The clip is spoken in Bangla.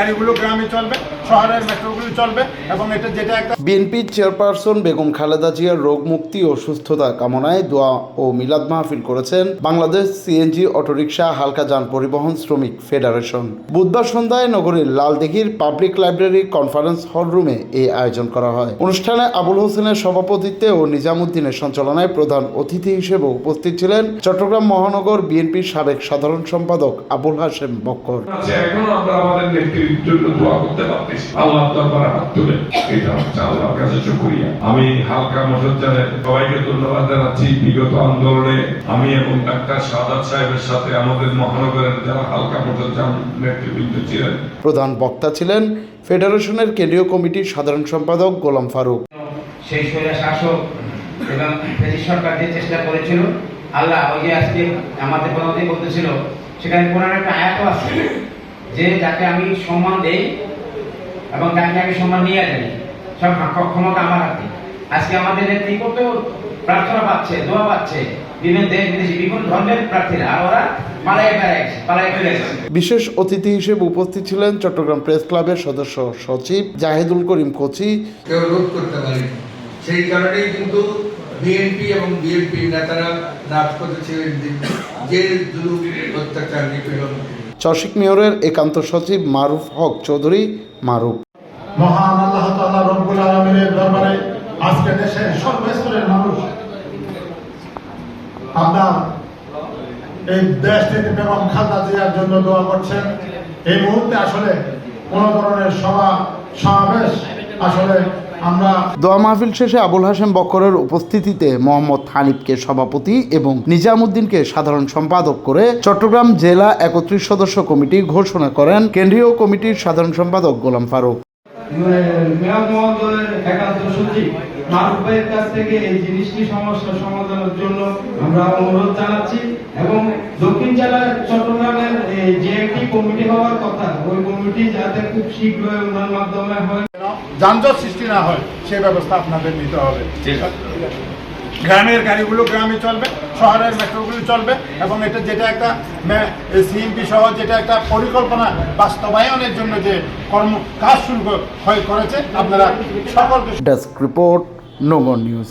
গাড়িগুলো গ্রামে চলবে, শহরের মেট্রোগুলো চলবে এবং এটা যেটা একটা বিএনপি চেয়ারপারসন বেগম খালেদা জিয়ার রোগ মুক্তি ও সুস্থতা কামনায় দোয়া ও মিলাদ মাহফিল করেছেন বাংলাদেশ সিএনজি অটোরিকশা হালকা যান পরিবহন শ্রমিক ফেডারেশন। বুধবার সন্ধ্যায় নগরীর লালদিঘির পাবলিক লাইব্রেরি কনফারেন্স হল রুমে এই আয়োজন করা হয়। অনুষ্ঠানে আবুল হোসেনের সভাপতিত্বে ও নিজামুদ্দিনের সঞ্চালনায় প্রধান অতিথি হিসেবে উপস্থিত ছিলেন চট্টগ্রাম মহানগর বিএনপির সাবেক সাধারণ সম্পাদক আবুল হাশেম বক্কর। এখন আমরা আমাদের নেতৃত্বের জন্য দোয়া করতে পারতেছি, আল্লাহর দরবারে হাত তুলে, এটা হচ্ছে আল্লাহর কাছে শুকরিয়া। আমি হালকা মোটরযানের সবাইকে ধন্যবাদ জানাচ্ছি। বিগত আন্দোলনে আমি এবং ডাক্তার সাদাত সাহেবের সাথে আমাদের মহানগরের যারা হালকা মোটরযান নেতৃবৃন্দ ছিলেন। প্রধান বক্তা ছিলেন ফেডারেশনের কেন্দ্রীয় কমিটির সাধারণ সম্পাদক গোলাম ফারুক। সেই স্বৈরা শাসক এবং ব্রিটিশ সরকার যে চেষ্টা করেছিল, আল্লাহ ওই যে আজকে আমাদের প্রধানমন্ত্রী বলতেছিল, সেখানে কোরআনের একটা আয়াতও আছে যে যাকে আমি সম্মান দেই এবং তাকে আমি সম্মান নিয়ে যাই, সব ক্ষমতা আমার হাতে। আজকে আমাদের নেতৃত্ব প্রার্থনা পাচ্ছে, দোয়া পাচ্ছে বিভিন্ন দেশ বিদেশি বিভিন্ন ধর্মের প্রার্থীরা, আর ওরা পালাই ফেলে গেছে। বিশেষ অতিথি হিসেবে উপস্থিত ছিলেন চট্টগ্রাম প্রেস ক্লাবের সদস্য সচিব জাহিদুল করিম কোচি। কেউ রোধ করতে পারেনি, সেই কারণেই কিন্তু বিএনপি এবং বিএনপি নেতারা রাজপথে ছিলেন জেল জুলুম অত্যাচার নিপীড়ন। চশিক মেয়রের একান্ত সচিব মারুফ হক চৌধুরী মারুফ। মহান আল্লাহ তাআলা রব্বুল আলামিনের দরবারে আজকে দেশের সর্বস্তরের মানুষ আপনার এই দেশ থেকে বেগম খালেদা জিয়ার জন্য দোয়া করছেন। এই মুহূর্তে আসলে কোন ধরনের সমাবেশ আসলে আমরা দোয়া মাহফিল শেষে আবুল হাশেম বক্করের উপস্থিতিতে মোহাম্মদ হানিফকে সভাপতি এবং নিজামুদ্দিনকে সাধারণ সম্পাদক করে চট্টগ্রাম জেলা ৩১ সদস্য কমিটি ঘোষণা করেন কেন্দ্রীয় কমিটির সাধারণ সম্পাদক গোলাম ফারুক। মেয়র মহোদয়ের একান্ত সচিব মারুফ ভাইয়ের কাছ থেকে এই জিনিসটি সমস্যা সমাধানের জন্য আমরা অনুরোধ জানাচ্ছি এবং দক্ষিণ জেলার চট্টগ্রামের যে একটি কমিটি হওয়ার কথা, ওই কমিটি যাতে খুব শীঘ্রই ওনার মাধ্যমে হয়, যানজট সৃষ্টি না হয় সেই ব্যবস্থা আপনাদের নিতে হবে। গ্রামের গাড়িগুলো গ্রামে চলবে, শহরের মেট্রোগুলো চলবে এবং এটা যেটা একটা সিএমপি সহ যেটা একটা পরিকল্পনা বাস্তবায়নের জন্য যে কাজ শুরু করেছে, আপনারা সকলকে। ডেস্ক রিপোর্ট, নগর নিউজ।